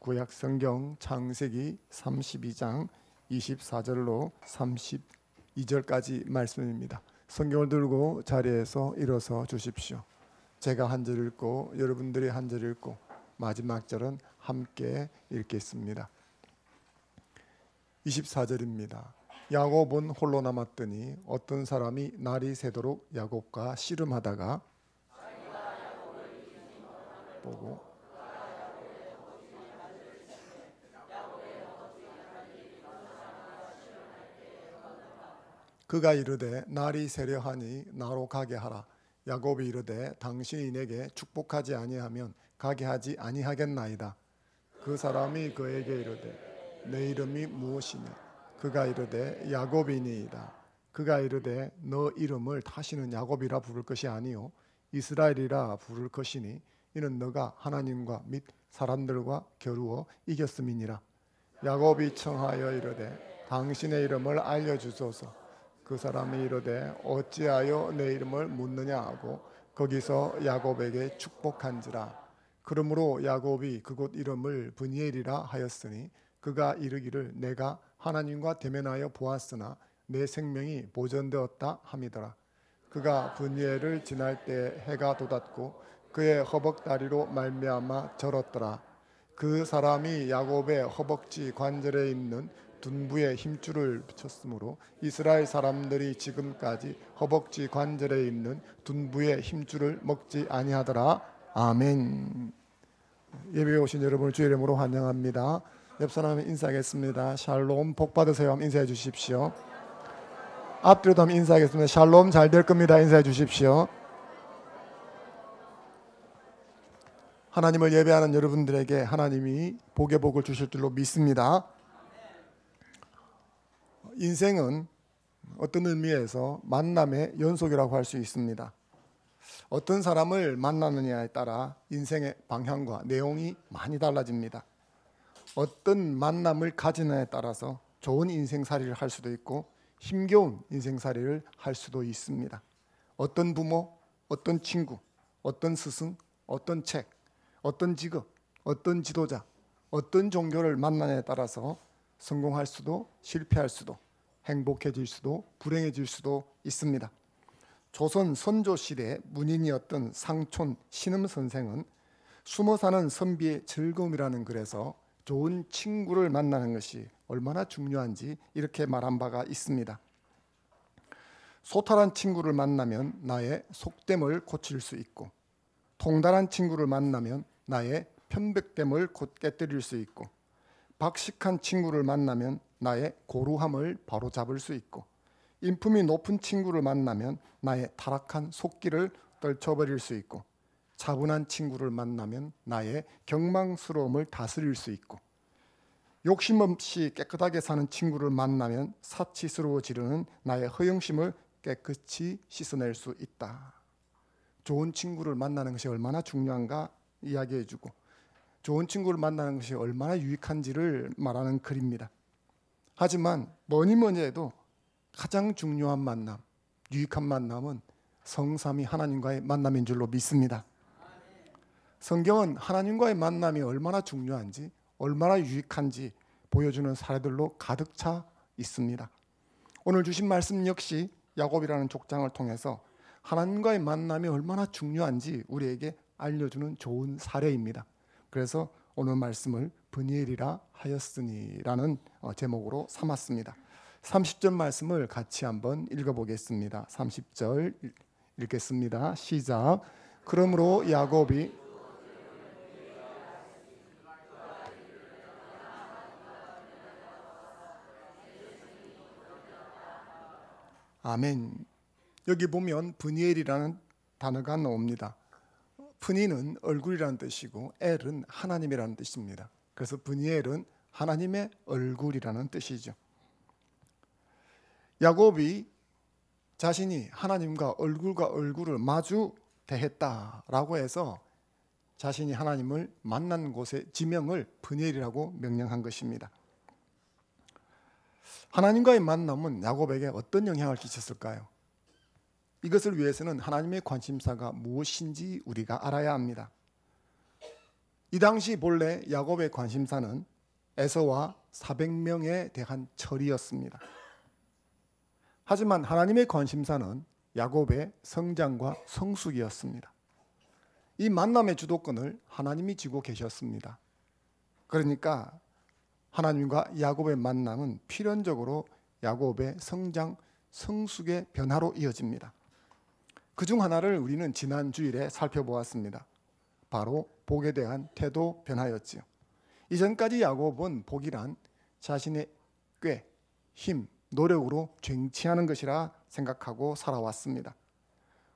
구약 성경 창세기 32장 24절로 32절까지 말씀입니다. 성경을 들고 자리에서 일어서 주십시오. 제가 한 절 읽고 여러분들이 한 절 읽고 마지막 절은 함께 읽겠습니다. 24절입니다. 야곱은 홀로 남았더니 어떤 사람이 날이 새도록 야곱과 씨름하다가 보고 그가 이르되 날이 새려하니 나로 가게 하라. 야곱이 이르되 당신이 내게 축복하지 아니하면 가게 하지 아니하겠나이다. 그 사람이 그에게 이르되 내 이름이 무엇이냐? 그가 이르되 야곱이니이다. 그가 이르되 너 이름을 다시는 야곱이라 부를 것이 아니요 이스라엘이라 부를 것이니 이는 너가 하나님과 및 사람들과 겨루어 이겼음이니라. 야곱이 청하여 이르되 당신의 이름을 알려주소서. 그 사람이 이르되 어찌하여 내 이름을 묻느냐 하고 거기서 야곱에게 축복한지라. 그러므로 야곱이 그곳 이름을 브니엘이라 하였으니 그가 이르기를 내가 하나님과 대면하여 보았으나 내 생명이 보존되었다 함이더라. 그가 브니엘을 지날 때 해가 돋았고 그의 허벅다리로 말미암아 절었더라. 그 사람이 야곱의 허벅지 관절에 있는 둔부에 힘줄을 붙였으므로 이스라엘 사람들이 지금까지 허벅지 관절에 있는 둔부의 힘줄을 먹지 아니하더라. 아멘. 예배에 오신 여러분을 주의 이름으로 환영합니다. 옆 사람을 인사하겠습니다. 샬롬, 복 받으세요. 한번 인사해 주십시오. 앞뒤로도 한번 인사하겠습니다. 샬롬, 잘 될 겁니다. 인사해 주십시오. 하나님을 예배하는 여러분들에게 하나님이 복의 복을 주실 줄로 믿습니다. 인생은 어떤 의미에서 만남의 연속이라고 할 수 있습니다. 어떤 사람을 만나느냐에 따라 인생의 방향과 내용이 많이 달라집니다. 어떤 만남을 가지느냐에 따라서 좋은 인생살이를 할 수도 있고 힘겨운 인생살이를 할 수도 있습니다. 어떤 부모, 어떤 친구, 어떤 스승, 어떤 책, 어떤 직업, 어떤 지도자, 어떤 종교를 만나냐에 따라서 성공할 수도 실패할 수도 행복해질 수도 불행해질 수도 있습니다. 조선 선조 시대 문인이었던 상촌 신음 선생은 숨어 사는 선비의 즐거움이라는 글에서 좋은 친구를 만나는 것이 얼마나 중요한지 이렇게 말한 바가 있습니다. 소탈한 친구를 만나면 나의 속됨을 고칠 수 있고 통달한 친구를 만나면 나의 편백됨을 깨뜨릴 수 있고 박식한 친구를 만나면 나의 고루함을 바로잡을 수 있고 인품이 높은 친구를 만나면 나의 타락한 속기를 떨쳐버릴 수 있고 차분한 친구를 만나면 나의 경망스러움을 다스릴 수 있고 욕심 없이 깨끗하게 사는 친구를 만나면 사치스러워지려는 나의 허영심을 깨끗이 씻어낼 수 있다. 좋은 친구를 만나는 것이 얼마나 중요한가 이야기해주고 좋은 친구를 만나는 것이 얼마나 유익한지를 말하는 글입니다. 하지만 뭐니 해도 가장 중요한 만남, 유익한 만남은 성삼위 하나님과의 만남인 줄로 믿습니다. 성경은 하나님과의 만남이 얼마나 중요한지, 얼마나 유익한지 보여주는 사례들로 가득 차 있습니다. 오늘 주신 말씀 역시 야곱이라는 족장을 통해서 하나님과의 만남이 얼마나 중요한지 우리에게 알려주는 좋은 사례입니다. 그래서 오늘 말씀을 브니엘이라 하였으니라는 제목으로 삼았습니다. 30절 말씀을 같이 한번 읽어보겠습니다. 30절 읽겠습니다. 시작. 그러므로 야곱이 아멘. 여기 보면 브니엘이라는 단어가 나옵니다. 프니는 얼굴이라는 뜻이고 엘은 하나님이라는 뜻입니다. 그래서 브니엘은 하나님의 얼굴이라는 뜻이죠. 야곱이 자신이 하나님과 얼굴과 얼굴을 마주 대했다라고 해서 자신이 하나님을 만난 곳의 지명을 브니엘이라고 명명한 것입니다. 하나님과의 만남은 야곱에게 어떤 영향을 끼쳤을까요? 이것을 위해서는 하나님의 관심사가 무엇인지 우리가 알아야 합니다. 이 당시 본래 야곱의 관심사는 에서와 400명에 대한 처리였습니다. 하지만 하나님의 관심사는 야곱의 성장과 성숙이었습니다. 이 만남의 주도권을 하나님이 쥐고 계셨습니다. 그러니까 하나님과 야곱의 만남은 필연적으로 야곱의 성장, 성숙의 변화로 이어집니다. 그중 하나를 우리는 지난 주일에 살펴보았습니다. 바로 복에 대한 태도 변화였지요. 이전까지 야곱은 복이란 자신의 꾀, 힘, 노력으로 쟁취하는 것이라 생각하고 살아왔습니다.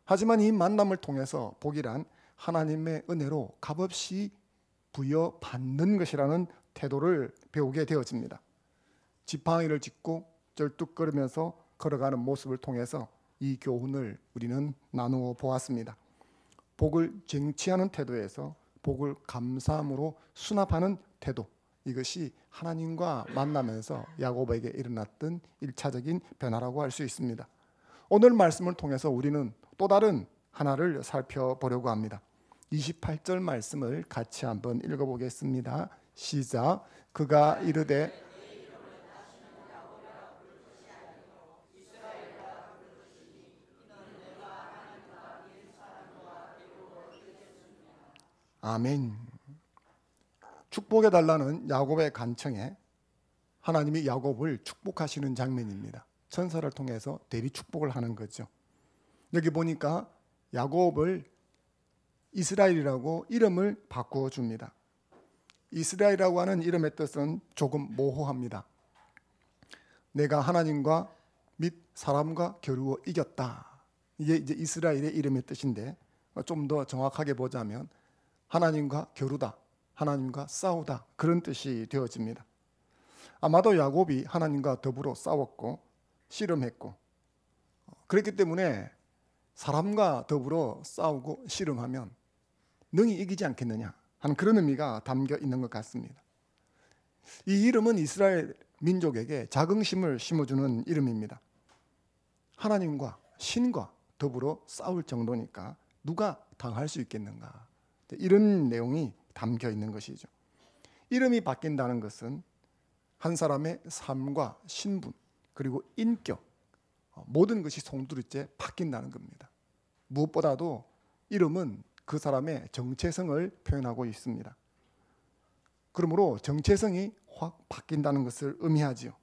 하지만 이 만남을 통해서 복이란 하나님의 은혜로 값없이 부여받는 것이라는 태도를 배우게 되어집니다. 지팡이를 짚고 쩔뚝거리면서 걸어가는 모습을 통해서 이 교훈을 우리는 나누어 보았습니다. 복을 쟁취하는 태도에서 복을 감사함으로 수납하는 태도, 이것이 하나님과 만나면서 야곱에게 일어났던 1차적인 변화라고 할 수 있습니다. 오늘 말씀을 통해서 우리는 또 다른 하나를 살펴보려고 합니다. 28절 말씀을 같이 한번 읽어보겠습니다. 시작. 그가 이르되 아멘. 축복해달라는 야곱의 간청에 하나님이 야곱을 축복하시는 장면입니다. 천사를 통해서 대리 축복을 하는 거죠. 여기 보니까 야곱을 이스라엘이라고 이름을 바꾸어 줍니다. 이스라엘이라고 하는 이름의 뜻은 조금 모호합니다. 내가 하나님과 및 사람과 겨루어 이겼다. 이게 이제 이스라엘의 이름의 뜻인데 좀 더 정확하게 보자면 하나님과 겨루다, 하나님과 싸우다, 그런 뜻이 되어집니다. 아마도 야곱이 하나님과 더불어 싸웠고 씨름했고 그렇기 때문에 사람과 더불어 싸우고 씨름하면 능히 이기지 않겠느냐 하는 그런 의미가 담겨 있는 것 같습니다. 이 이름은 이스라엘 민족에게 자긍심을 심어주는 이름입니다. 하나님과 신과 더불어 싸울 정도니까 누가 당할 수 있겠는가, 이런 내용이 담겨 있는 것이죠. 이름이 바뀐다는 것은 한 사람의 삶과 신분 그리고 인격, 모든 것이 송두리째 바뀐다는 겁니다. 무엇보다도 이름은 그 사람의 정체성을 표현하고 있습니다. 그러므로 정체성이 확 바뀐다는 것을 의미하지요.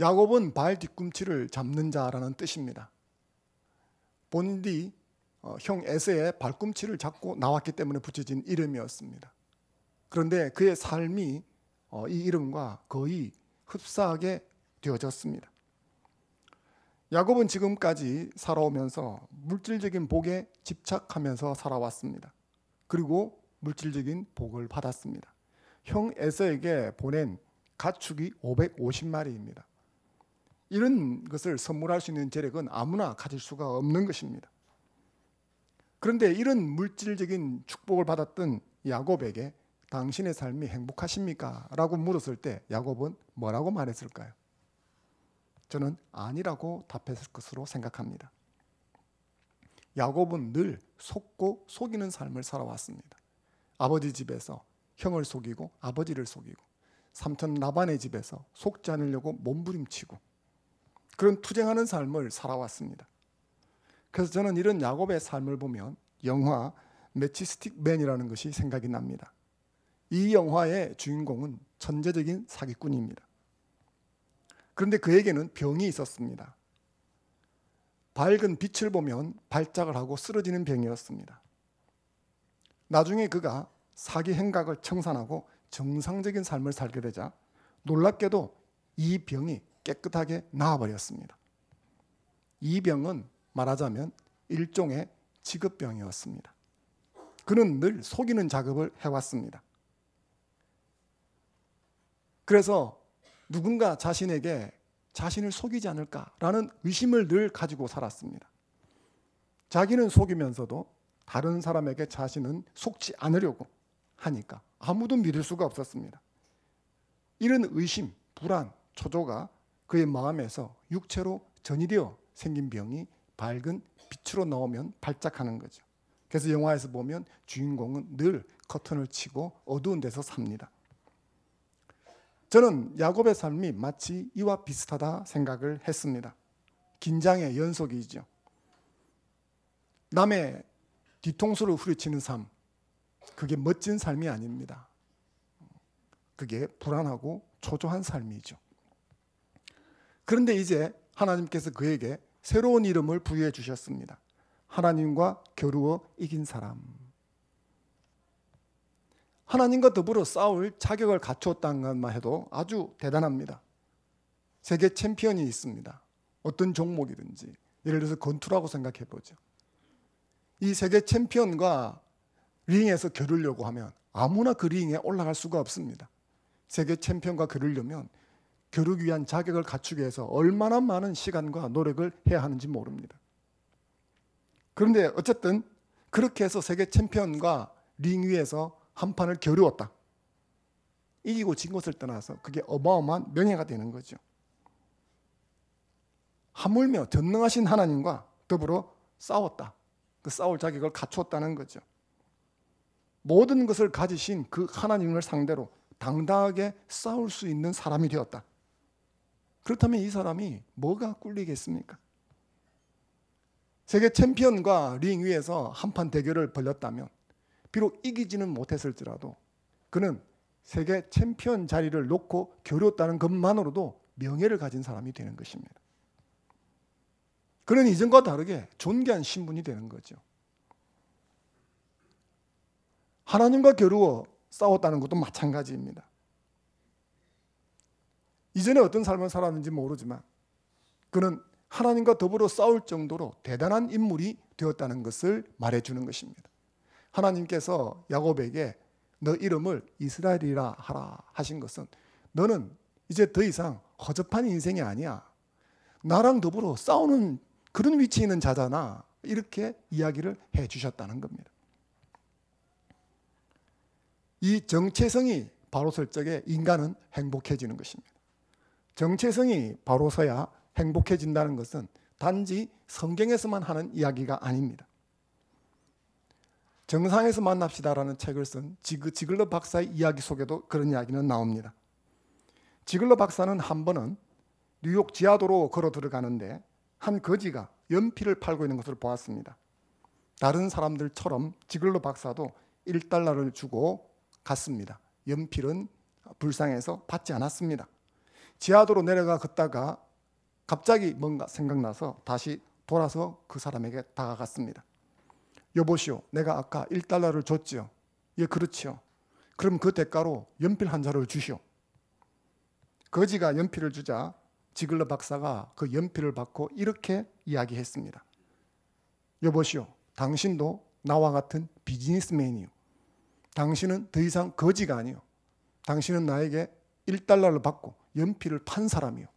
야곱은 발 뒤꿈치를 잡는 자라는 뜻입니다. 본인이 형 에서의 발꿈치를 잡고 나왔기 때문에 붙여진 이름이었습니다. 그런데 그의 삶이 이 이름과 거의 흡사하게 되어졌습니다. 야곱은 지금까지 살아오면서 물질적인 복에 집착하면서 살아왔습니다. 그리고 물질적인 복을 받았습니다. 형 에서에게 보낸 가축이 550마리입니다. 이런 것을 선물할 수 있는 재력은 아무나 가질 수가 없는 것입니다. 그런데 이런 물질적인 축복을 받았던 야곱에게 당신의 삶이 행복하십니까? 라고 물었을 때 야곱은 뭐라고 말했을까요? 저는 아니라고 답했을 것으로 생각합니다. 야곱은 늘 속고 속이는 삶을 살아왔습니다. 아버지 집에서 형을 속이고 아버지를 속이고 삼촌 라반의 집에서 속지 않으려고 몸부림치고 그런 투쟁하는 삶을 살아왔습니다. 그래서 저는 이런 야곱의 삶을 보면 영화 매치스틱 맨이라는 것이 생각이 납니다. 이 영화의 주인공은 천재적인 사기꾼입니다. 그런데 그에게는 병이 있었습니다. 밝은 빛을 보면 발작을 하고 쓰러지는 병이었습니다. 나중에 그가 사기 행각을 청산하고 정상적인 삶을 살게 되자 놀랍게도 이 병이 깨끗하게 나아버렸습니다. 이 병은 말하자면 일종의 직업병이었습니다. 그는 늘 속이는 작업을 해왔습니다. 그래서 누군가 자신에게 자신을 속이지 않을까라는 의심을 늘 가지고 살았습니다. 자기는 속이면서도 다른 사람에게 자신은 속지 않으려고 하니까 아무도 믿을 수가 없었습니다. 이런 의심, 불안, 초조가 그의 마음에서 육체로 전이되어 생긴 병이 밝은 빛으로 나오면 발작하는 거죠. 그래서 영화에서 보면 주인공은 늘 커튼을 치고 어두운 데서 삽니다. 저는 야곱의 삶이 마치 이와 비슷하다 생각을 했습니다. 긴장의 연속이죠. 남의 뒤통수를 후려치는 삶, 그게 멋진 삶이 아닙니다. 그게 불안하고 초조한 삶이죠. 그런데 이제 하나님께서 그에게 새로운 이름을 부여해 주셨습니다. 하나님과 겨루어 이긴 사람. 하나님과 더불어 싸울 자격을 갖추었다는 것만 해도 아주 대단합니다. 세계 챔피언이 있습니다. 어떤 종목이든지. 예를 들어서 권투라고 생각해 보죠. 이 세계 챔피언과 링에서 겨루려고 하면 아무나 그 링에 올라갈 수가 없습니다. 세계 챔피언과 겨루려면 겨루기 위한 자격을 갖추기 위해서 얼마나 많은 시간과 노력을 해야 하는지 모릅니다. 그런데 어쨌든 그렇게 해서 세계 챔피언과 링 위에서 한 판을 겨루었다. 이기고 진 것을 떠나서 그게 어마어마한 명예가 되는 거죠. 하물며 전능하신 하나님과 더불어 싸웠다. 그 싸울 자격을 갖추었다는 거죠. 모든 것을 가지신 그 하나님을 상대로 당당하게 싸울 수 있는 사람이 되었다. 그렇다면 이 사람이 뭐가 꿀리겠습니까? 세계 챔피언과 링 위에서 한판 대결을 벌였다면 비록 이기지는 못했을지라도 그는 세계 챔피언 자리를 놓고 겨루었다는 것만으로도 명예를 가진 사람이 되는 것입니다. 그는 이전과 다르게 존귀한 신분이 되는 거죠. 하나님과 겨루어 싸웠다는 것도 마찬가지입니다. 이전에 어떤 삶을 살았는지 모르지만 그는 하나님과 더불어 싸울 정도로 대단한 인물이 되었다는 것을 말해주는 것입니다. 하나님께서 야곱에게 너 이름을 이스라엘이라 하라 하신 것은 너는 이제 더 이상 허접한 인생이 아니야. 나랑 더불어 싸우는 그런 위치에 있는 자잖아. 이렇게 이야기를 해주셨다는 겁니다. 이 정체성이 바로 설 적에 인간은 행복해지는 것입니다. 정체성이 바로 서야 행복해진다는 것은 단지 성경에서만 하는 이야기가 아닙니다. 정상에서 만납시다라는 책을 쓴 지글러 박사의 이야기 속에도 그런 이야기는 나옵니다. 지글러 박사는 한 번은 뉴욕 지하도로 걸어 들어가는데 한 거지가 연필을 팔고 있는 것을 보았습니다. 다른 사람들처럼 지글러 박사도 1달러를 주고 갔습니다. 연필은 불쌍해서 받지 않았습니다. 지하도로 내려가 걷다가 갑자기 뭔가 생각나서 다시 돌아서 그 사람에게 다가갔습니다. 여보시오, 내가 아까 1달러를 줬지요. 예, 그렇지요. 그럼 그 대가로 연필 한 자를 주시오. 거지가 연필을 주자 지글러 박사가 그 연필을 받고 이렇게 이야기했습니다. 여보시오, 당신도 나와 같은 비즈니스맨이요. 당신은 더 이상 거지가 아니요. 당신은 나에게 1달러를 받고 연필을 판 사람이요.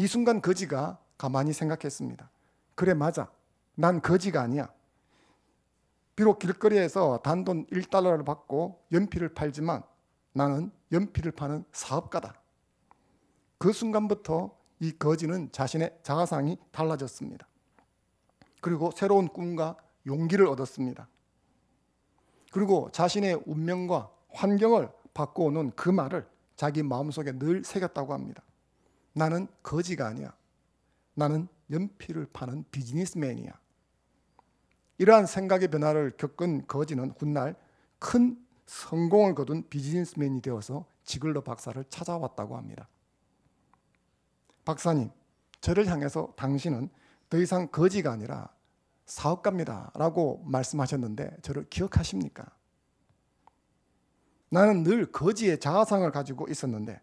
이 순간 거지가 가만히 생각했습니다. 그래, 맞아. 난 거지가 아니야. 비록 길거리에서 단돈 1달러를 받고 연필을 팔지만 나는 연필을 파는 사업가다. 그 순간부터 이 거지는 자신의 자아상이 달라졌습니다. 그리고 새로운 꿈과 용기를 얻었습니다. 그리고 자신의 운명과 환경을 바꿔오는 그 말을 자기 마음속에 늘 새겼다고 합니다. 나는 거지가 아니야. 나는 연필을 파는 비즈니스맨이야. 이러한 생각의 변화를 겪은 거지는 훗날 큰 성공을 거둔 비즈니스맨이 되어서 지글러 박사를 찾아왔다고 합니다. 박사님, 저를 향해서 당신은 더 이상 거지가 아니라 사업가입니다 라고 말씀하셨는데 저를 기억하십니까? 나는 늘 거지의 자아상을 가지고 있었는데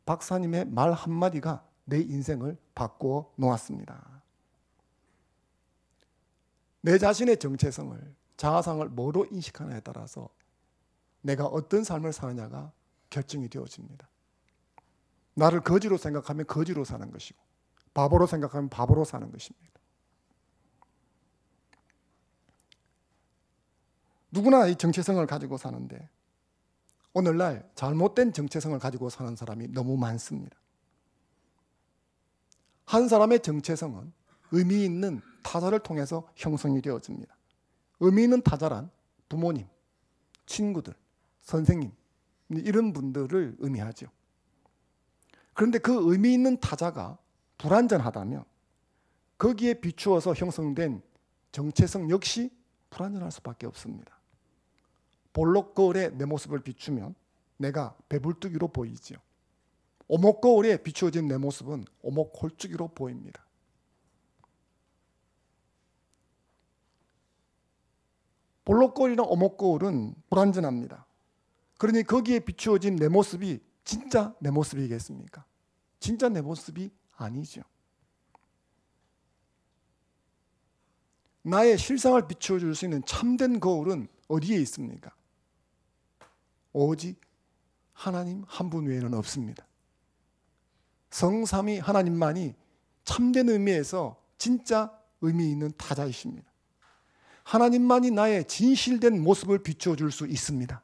박사님의 말 한마디가 내 인생을 바꾸어 놓았습니다. 내 자신의 정체성을, 자아상을 뭐로 인식하느냐에 따라서 내가 어떤 삶을 사느냐가 결정이 되어집니다. 나를 거지로 생각하면 거지로 사는 것이고 바보로 생각하면 바보로 사는 것입니다. 누구나 이 정체성을 가지고 사는데 오늘날 잘못된 정체성을 가지고 사는 사람이 너무 많습니다. 한 사람의 정체성은 의미 있는 타자를 통해서 형성이 되어집니다. 의미 있는 타자란 부모님, 친구들, 선생님 이런 분들을 의미하죠. 그런데 그 의미 있는 타자가 불완전하다면 거기에 비추어서 형성된 정체성 역시 불완전할 수밖에 없습니다. 볼록 거울에 내 모습을 비추면 내가 배불뚝이로 보이죠. 오목 거울에 비추어진 내 모습은 오목 홀쭉이로 보입니다. 볼록 거울이나 오목 거울은 불완전합니다. 그러니 거기에 비추어진 내 모습이 진짜 내 모습이겠습니까? 진짜 내 모습이 아니죠. 나의 실상을 비춰줄 수 있는 참된 거울은 어디에 있습니까? 오직 하나님 한 분 외에는 없습니다. 성삼위 하나님만이 참된 의미에서 진짜 의미 있는 타자이십니다. 하나님만이 나의 진실된 모습을 비춰줄 수 있습니다.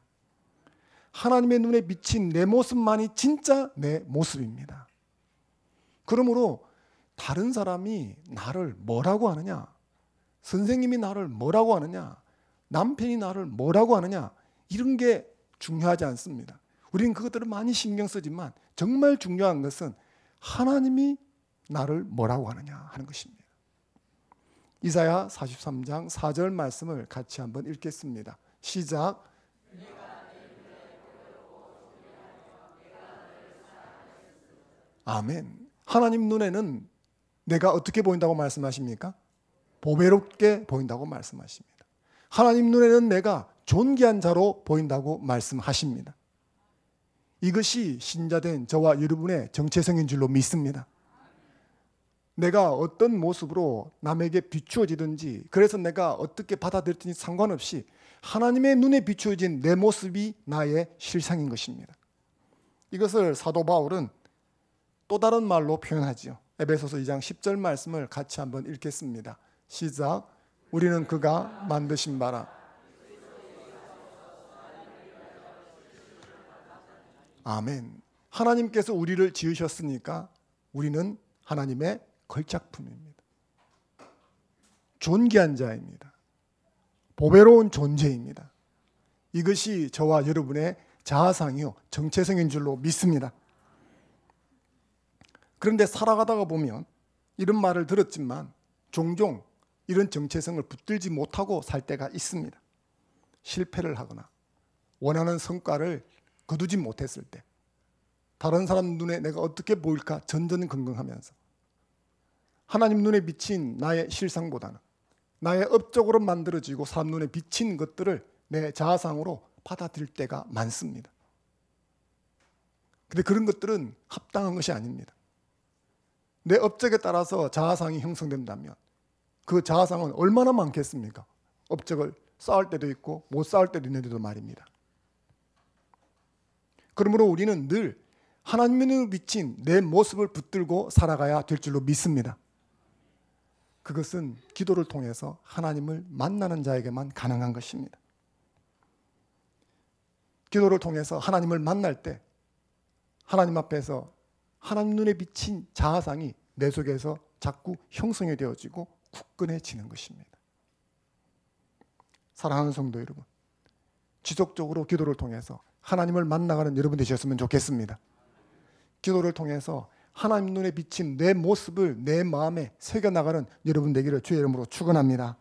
하나님의 눈에 비친 내 모습만이 진짜 내 모습입니다. 그러므로 다른 사람이 나를 뭐라고 하느냐, 선생님이 나를 뭐라고 하느냐, 남편이 나를 뭐라고 하느냐, 이런 게 중요하지 않습니다. 우리는 그것들을 많이 신경 쓰지만 정말 중요한 것은 하나님이 나를 뭐라고 하느냐 하는 것입니다. 이사야 43장 4절 말씀을 같이 한번 읽겠습니다. 시작. 아멘. 하나님 눈에는 내가 어떻게 보인다고 말씀하십니까? 보배롭게 보인다고 말씀하십니다. 하나님 눈에는 내가 존귀한 자로 보인다고 말씀하십니다. 이것이 신자된 저와 여러분의 정체성인 줄로 믿습니다. 내가 어떤 모습으로 남에게 비추어지든지, 그래서 내가 어떻게 받아들였든지 상관없이 하나님의 눈에 비추어진 내 모습이 나의 실상인 것입니다. 이것을 사도 바울은 또 다른 말로 표현하지요. 에베소서 2장 10절 말씀을 같이 한번 읽겠습니다. 시작. 우리는 그가 만드신 바라. 아멘. 하나님께서 우리를 지으셨으니까 우리는 하나님의 걸작품입니다. 존귀한 자입니다. 보배로운 존재입니다. 이것이 저와 여러분의 자아상이요 정체성인 줄로 믿습니다. 그런데 살아가다가 보면 이런 말을 들었지만 종종 이런 정체성을 붙들지 못하고 살 때가 있습니다. 실패를 하거나 원하는 성과를 거두지 못했을 때, 다른 사람 눈에 내가 어떻게 보일까 전전긍긍하면서 하나님 눈에 비친 나의 실상보다는 나의 업적으로 만들어지고 사람 눈에 비친 것들을 내 자아상으로 받아들일 때가 많습니다. 그런데 그런 것들은 합당한 것이 아닙니다. 내 업적에 따라서 자아상이 형성된다면 그 자아상은 얼마나 많겠습니까? 업적을 쌓을 때도 있고 못 쌓을 때도 있는데도 말입니다. 그러므로 우리는 늘 하나님의 눈에 비친 내 모습을 붙들고 살아가야 될 줄로 믿습니다. 그것은 기도를 통해서 하나님을 만나는 자에게만 가능한 것입니다. 기도를 통해서 하나님을 만날 때 하나님 앞에서 하나님 눈에 비친 자아상이 내 속에서 자꾸 형성이 되어지고 굳건해지는 것입니다. 사랑하는 성도 여러분, 지속적으로 기도를 통해서 하나님을 만나가는 여러분 되셨으면 좋겠습니다. 기도를 통해서 하나님 눈에 비친 내 모습을 내 마음에 새겨나가는 여러분 되기를 주의 이름으로 축원합니다.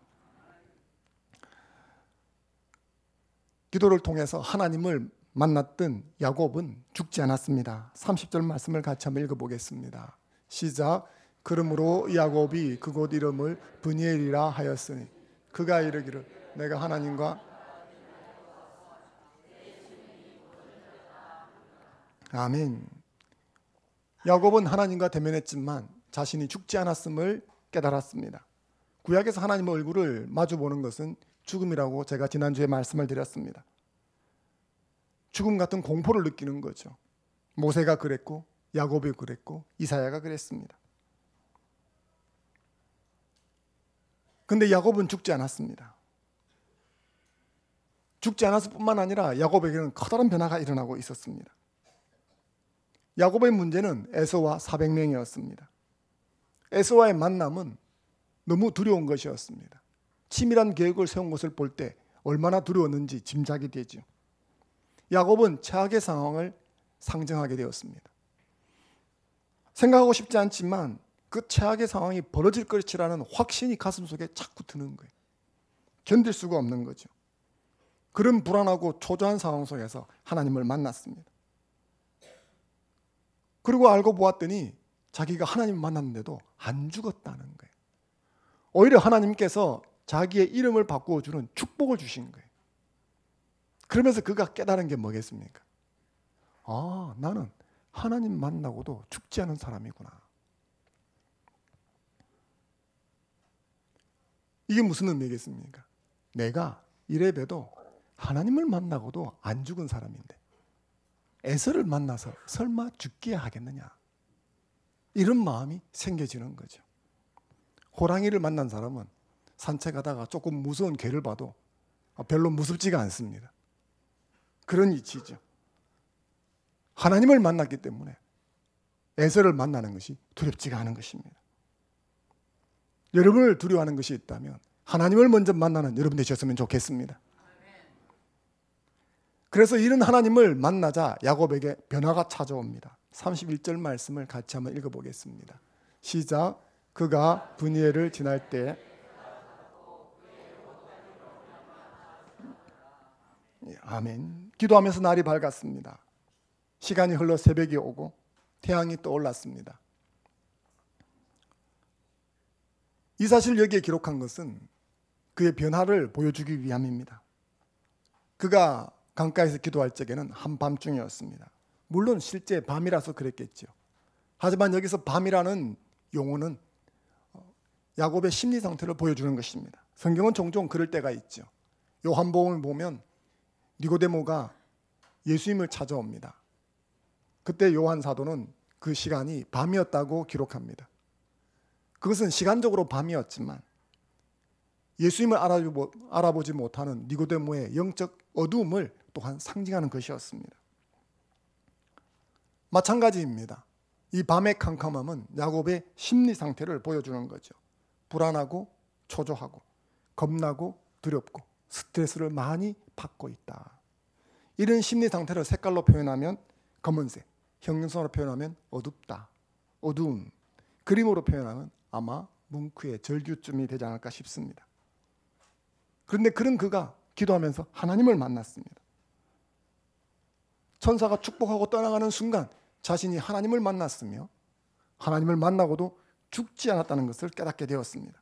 기도를 통해서 하나님을 만났던 야곱은 죽지 않았습니다. 30절 말씀을 같이 한번 읽어보겠습니다. 시작. 그러므로 야곱이 그곳 이름을 브니엘이라 하였으니 그가 이르기를 내가 하나님과 아멘. 야곱은 하나님과 대면했지만 자신이 죽지 않았음을 깨달았습니다. 구약에서 하나님의 얼굴을 마주보는 것은 죽음이라고 제가 지난주에 말씀을 드렸습니다. 죽음 같은 공포를 느끼는 거죠. 모세가 그랬고 야곱이 그랬고 이사야가 그랬습니다. 그런데 야곱은 죽지 않았습니다. 죽지 않았을 뿐만 아니라 야곱에게는 커다란 변화가 일어나고 있었습니다. 야곱의 문제는 에서와 400명이었습니다. 에서와의 만남은 너무 두려운 것이었습니다. 치밀한 계획을 세운 것을 볼 때 얼마나 두려웠는지 짐작이 되죠. 야곱은 최악의 상황을 상정하게 되었습니다. 생각하고 싶지 않지만 그 최악의 상황이 벌어질 것이라는 확신이 가슴속에 자꾸 드는 거예요. 견딜 수가 없는 거죠. 그런 불안하고 초조한 상황 속에서 하나님을 만났습니다. 그리고 알고 보았더니 자기가 하나님을 만났는데도 안 죽었다는 거예요. 오히려 하나님께서 자기의 이름을 바꾸어 주는 축복을 주신 거예요. 그러면서 그가 깨달은 게 뭐겠습니까? 아, 나는 하나님 만나고도 죽지 않은 사람이구나. 이게 무슨 의미겠습니까? 내가 이래봬도 하나님을 만나고도 안 죽은 사람인데 에서를 만나서 설마 죽게 하겠느냐, 이런 마음이 생겨지는 거죠. 호랑이를 만난 사람은 산책하다가 조금 무서운 개를 봐도 별로 무섭지가 않습니다. 그런 이치죠. 하나님을 만났기 때문에 에서를 만나는 것이 두렵지가 않은 것입니다. 여러분을 두려워하는 것이 있다면 하나님을 먼저 만나는 여러분 되셨으면 좋겠습니다. 그래서 이런 하나님을 만나자 야곱에게 변화가 찾아옵니다. 31절 말씀을 같이 한번 읽어보겠습니다. 시작. 그가 브니엘을 지날 때 아멘. 기도하면서 날이 밝았습니다. 시간이 흘러 새벽이 오고 태양이 떠올랐습니다. 이 사실을 여기에 기록한 것은 그의 변화를 보여주기 위함입니다. 그가 강가에서 기도할 적에는 한밤중이었습니다. 물론 실제 밤이라서 그랬겠죠. 하지만 여기서 밤이라는 용어는 야곱의 심리 상태를 보여주는 것입니다. 성경은 종종 그럴 때가 있죠. 요한복음을 보면 니고데모가 예수님을 찾아옵니다. 그때 요한 사도는 그 시간이 밤이었다고 기록합니다. 그것은 시간적으로 밤이었지만 예수님을 알아보지 못하는 니고데모의 영적 어두움을 또한 상징하는 것이었습니다. 마찬가지입니다. 이 밤의 캄캄함은 야곱의 심리 상태를 보여주는 거죠. 불안하고 초조하고 겁나고 두렵고 스트레스를 많이 받고 있다. 이런 심리 상태를 색깔로 표현하면 검은색, 형용사로 표현하면 어둡다, 어두움, 그림으로 표현하면 아마 뭉크의 절규쯤이 되지 않을까 싶습니다. 그런데 그런 그가 기도하면서 하나님을 만났습니다. 천사가 축복하고 떠나가는 순간 자신이 하나님을 만났으며 하나님을 만나고도 죽지 않았다는 것을 깨닫게 되었습니다.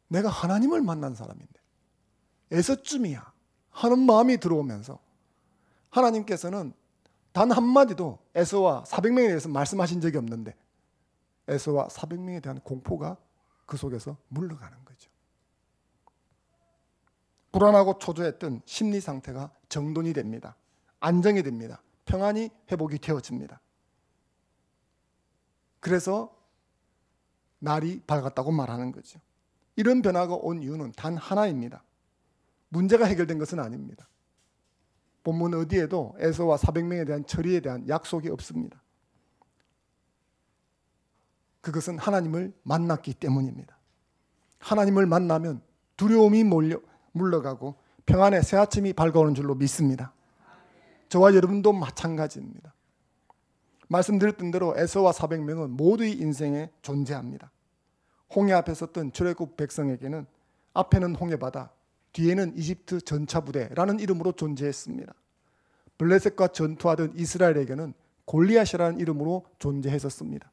내가 하나님을 만난 사람인데 에서쯤이야 하는 마음이 들어오면서 하나님께서는 단 한마디도 에서와 400명에 대해서 말씀하신 적이 없는데 에서와 400명에 대한 공포가 그 속에서 물러가는 거죠. 불안하고 초조했던 심리 상태가 정돈이 됩니다. 안정이 됩니다. 평안이 회복이 되어집니다. 그래서 날이 밝았다고 말하는 거죠. 이런 변화가 온 이유는 단 하나입니다. 문제가 해결된 것은 아닙니다. 본문 어디에도 에서와 400명에 대한 처리에 대한 약속이 없습니다. 그것은 하나님을 만났기 때문입니다. 하나님을 만나면 두려움이 물러가고 평안의 새 아침이 밝아오는 줄로 믿습니다. 저와 여러분도 마찬가지입니다. 말씀드렸던 대로 에서와 400명은 모두의 인생에 존재합니다. 홍해 앞에 섰던 출애굽 백성에게는 앞에는 홍해바다, 뒤에는 이집트 전차부대라는 이름으로 존재했습니다. 블레셋과 전투하던 이스라엘에게는 골리앗이라는 이름으로 존재했었습니다.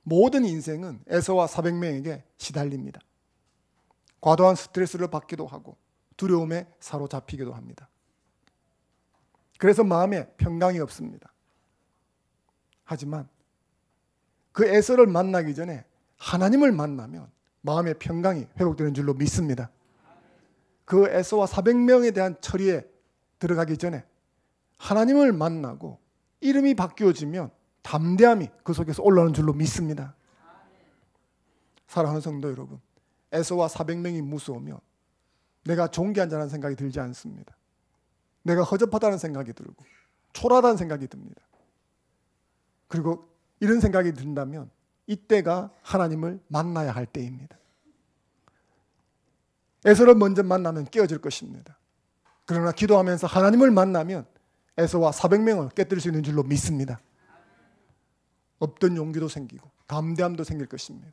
모든 인생은 에서와 400명에게 시달립니다. 과도한 스트레스를 받기도 하고 두려움에 사로잡히기도 합니다. 그래서 마음에 평강이 없습니다. 하지만 그 에서를 만나기 전에 하나님을 만나면 마음의 평강이 회복되는 줄로 믿습니다. 그 에서와 400명에 대한 처리에 들어가기 전에 하나님을 만나고 이름이 바뀌어지면 담대함이 그 속에서 올라오는 줄로 믿습니다. 사랑하는 성도 여러분, 에서와 400명이 무서우면 내가 존귀한 자라는 생각이 들지 않습니다. 내가 허접하다는 생각이 들고 초라하다는 생각이 듭니다. 그리고 이런 생각이 든다면 이때가 하나님을 만나야 할 때입니다. 에서를 먼저 만나면 깨어질 것입니다. 그러나 기도하면서 하나님을 만나면 에서와 400명을 깨뜨릴 수 있는 줄로 믿습니다. 없던 용기도 생기고 담대함도 생길 것입니다.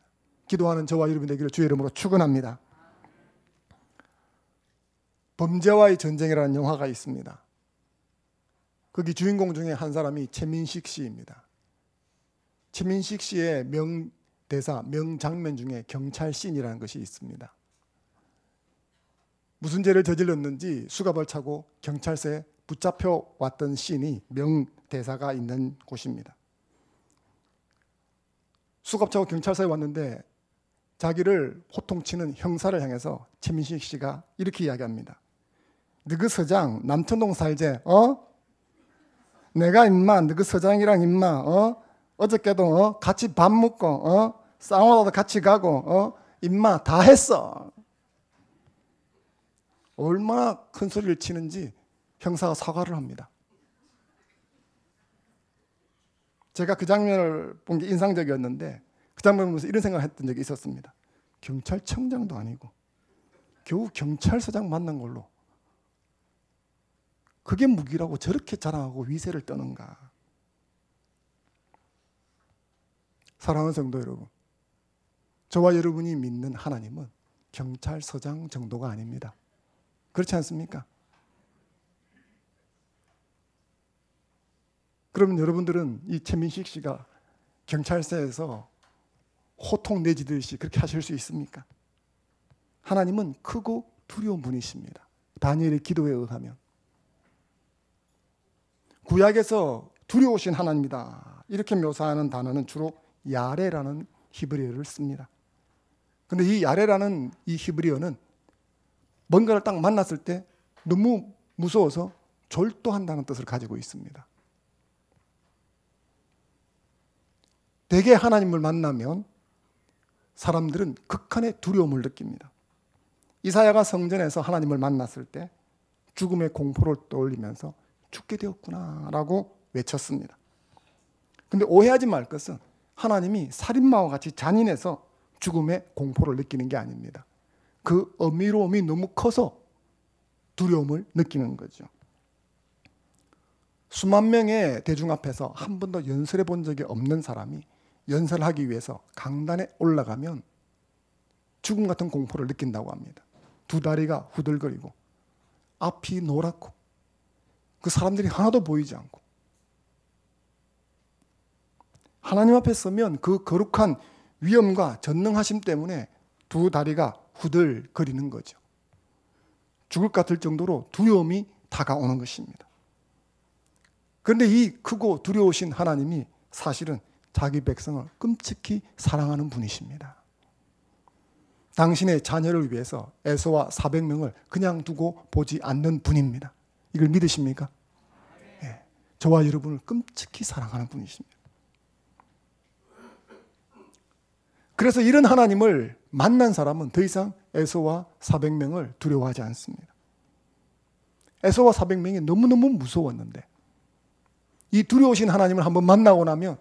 기도하는 저와 여러분 되기를 주의 이름으로 축원합니다. 범죄와의 전쟁이라는 영화가 있습니다. 거기 주인공 중에 한 사람이 최민식 씨입니다. 최민식 씨의 명대사, 명장면 중에 경찰 씬이라는 것이 있습니다. 무슨 죄를 저질렀는지 수갑을 차고 경찰서에 붙잡혀 왔던 씬이 명대사가 있는 곳입니다. 수갑 차고 경찰서에 왔는데 자기를 호통치는 형사를 향해서 최민식 씨가 이렇게 이야기합니다. 너그 서장 남천동 살제? 내가 임마 너그 서장이랑 임마 어저께도 같이 밥 먹고 사우나도 같이 가고 임마 다 했어. 얼마나 큰 소리를 치는지 형사가 사과를 합니다. 제가 그 장면을 본 게 인상적이었는데 그 장면을 보면서 이런 생각을 했던 적이 있었습니다. 경찰청장도 아니고 겨우 경찰서장 만난 걸로 그게 무기라고 저렇게 자랑하고 위세를 떠는가. 사랑하는 성도 여러분, 저와 여러분이 믿는 하나님은 경찰서장 정도가 아닙니다. 그렇지 않습니까? 그러면 여러분들은 이 최민식 씨가 경찰서에서 호통 내지듯이 그렇게 하실 수 있습니까? 하나님은 크고 두려운 분이십니다. 다니엘의 기도에 의하면 구약에서 두려우신 하나님이다 이렇게 묘사하는 단어는 주로 야레라는 히브리어를 씁니다. 그런데 이 야레라는 이 히브리어는 뭔가를 딱 만났을 때 너무 무서워서 졸도한다는 뜻을 가지고 있습니다. 대개 하나님을 만나면 사람들은 극한의 두려움을 느낍니다. 이사야가 성전에서 하나님을 만났을 때 죽음의 공포를 떠올리면서 죽게 되었구나 라고 외쳤습니다. 그런데 오해하지 말 것은 하나님이 살인마와 같이 잔인해서 죽음의 공포를 느끼는 게 아닙니다. 그 어미로움이 너무 커서 두려움을 느끼는 거죠. 수만 명의 대중 앞에서 한 번도 연설해 본 적이 없는 사람이 연설하기 위해서 강단에 올라가면 죽음 같은 공포를 느낀다고 합니다. 두 다리가 후들거리고 앞이 노랗고 그 사람들이 하나도 보이지 않고 하나님 앞에 서면 그 거룩한 위엄과 전능하심 때문에 두 다리가 후들거리는 거죠. 죽을 것 같을 정도로 두려움이 다가오는 것입니다. 그런데 이 크고 두려우신 하나님이 사실은 자기 백성을 끔찍히 사랑하는 분이십니다. 당신의 자녀를 위해서 에서와 400명을 그냥 두고 보지 않는 분입니다. 이걸 믿으십니까? 네. 저와 여러분을 끔찍히 사랑하는 분이십니다. 그래서 이런 하나님을 만난 사람은 더 이상 에서와 400명을 두려워하지 않습니다. 에서와 400명이 너무너무 무서웠는데 이 두려우신 하나님을 한번 만나고 나면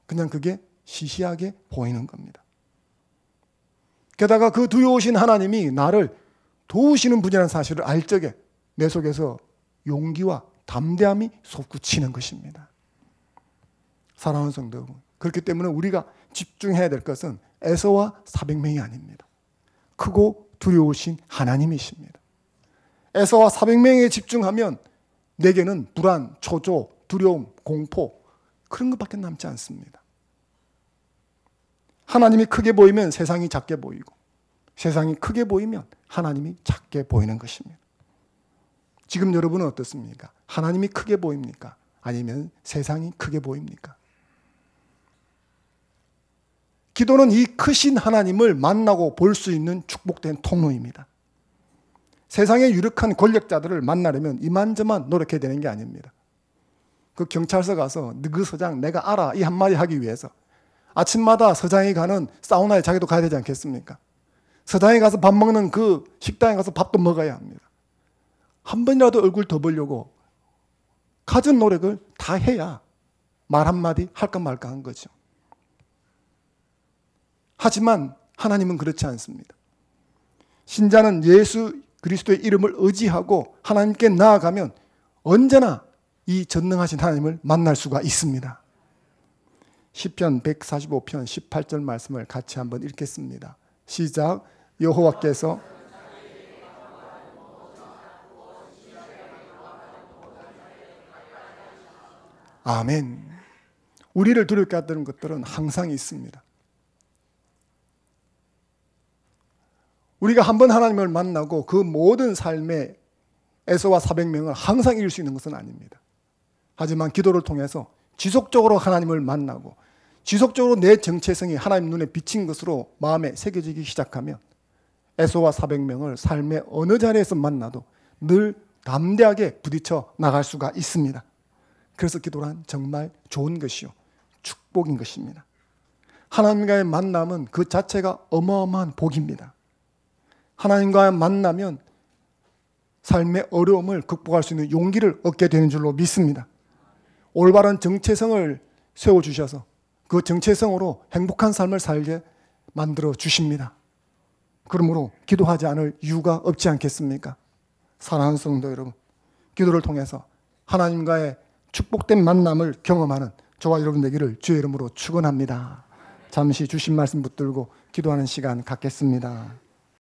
그냥 그게 시시하게 보이는 겁니다. 게다가 그 두려우신 하나님이 나를 도우시는 분이라는 사실을 알 적에 내 속에서 용기와 담대함이 솟구치는 것입니다. 사랑하는 성도 여러분, 그렇기 때문에 우리가 집중해야 될 것은 에서와 400명이 아닙니다. 크고 두려우신 하나님이십니다. 에서와 400명에 집중하면 내게는 불안, 초조, 두려움, 공포 그런 것밖에 남지 않습니다. 하나님이 크게 보이면 세상이 작게 보이고 세상이 크게 보이면 하나님이 작게 보이는 것입니다. 지금 여러분은 어떻습니까? 하나님이 크게 보입니까? 아니면 세상이 크게 보입니까? 기도는 이 크신 하나님을 만나고 볼 수 있는 축복된 통로입니다. 세상의 유력한 권력자들을 만나려면 이만저만 노력해야 되는 게 아닙니다. 그 경찰서 가서 그 서장 내가 알아 이 한마디 하기 위해서 아침마다 서장이 가는 사우나에 자기도 가야 되지 않겠습니까? 서장이 가서 밥 먹는 그 식당에 가서 밥도 먹어야 합니다. 한 번이라도 얼굴 더 보려고 갖은 노력을 다 해야 말 한마디 할까 말까 한 거죠. 하지만 하나님은 그렇지 않습니다. 신자는 예수 그리스도의 이름을 의지하고 하나님께 나아가면 언제나 이 전능하신 하나님을 만날 수가 있습니다. 시편 145편 18절 말씀을 같이 한번 읽겠습니다. 시작. 여호와께서 아멘. 우리를 두렵게 하는 것들은 항상 있습니다. 우리가 한번 하나님을 만나고 그 모든 삶의 에서와 400명을 항상 이길 수 있는 것은 아닙니다. 하지만 기도를 통해서 지속적으로 하나님을 만나고 지속적으로 내 정체성이 하나님 눈에 비친 것으로 마음에 새겨지기 시작하면 에서와 400명을 삶의 어느 자리에서 만나도 늘 담대하게 부딪혀 나갈 수가 있습니다. 그래서 기도란 정말 좋은 것이요 축복인 것입니다. 하나님과의 만남은 그 자체가 어마어마한 복입니다. 하나님과의 만나면 삶의 어려움을 극복할 수 있는 용기를 얻게 되는 줄로 믿습니다. 올바른 정체성을 세워주셔서 그 정체성으로 행복한 삶을 살게 만들어 주십니다. 그러므로 기도하지 않을 이유가 없지 않겠습니까? 사랑하는 성도 여러분, 기도를 통해서 하나님과의 축복된 만남을 경험하는 저와 여러분 되기를 주의 이름으로 축원합니다. 잠시 주신 말씀 붙들고 기도하는 시간 갖겠습니다.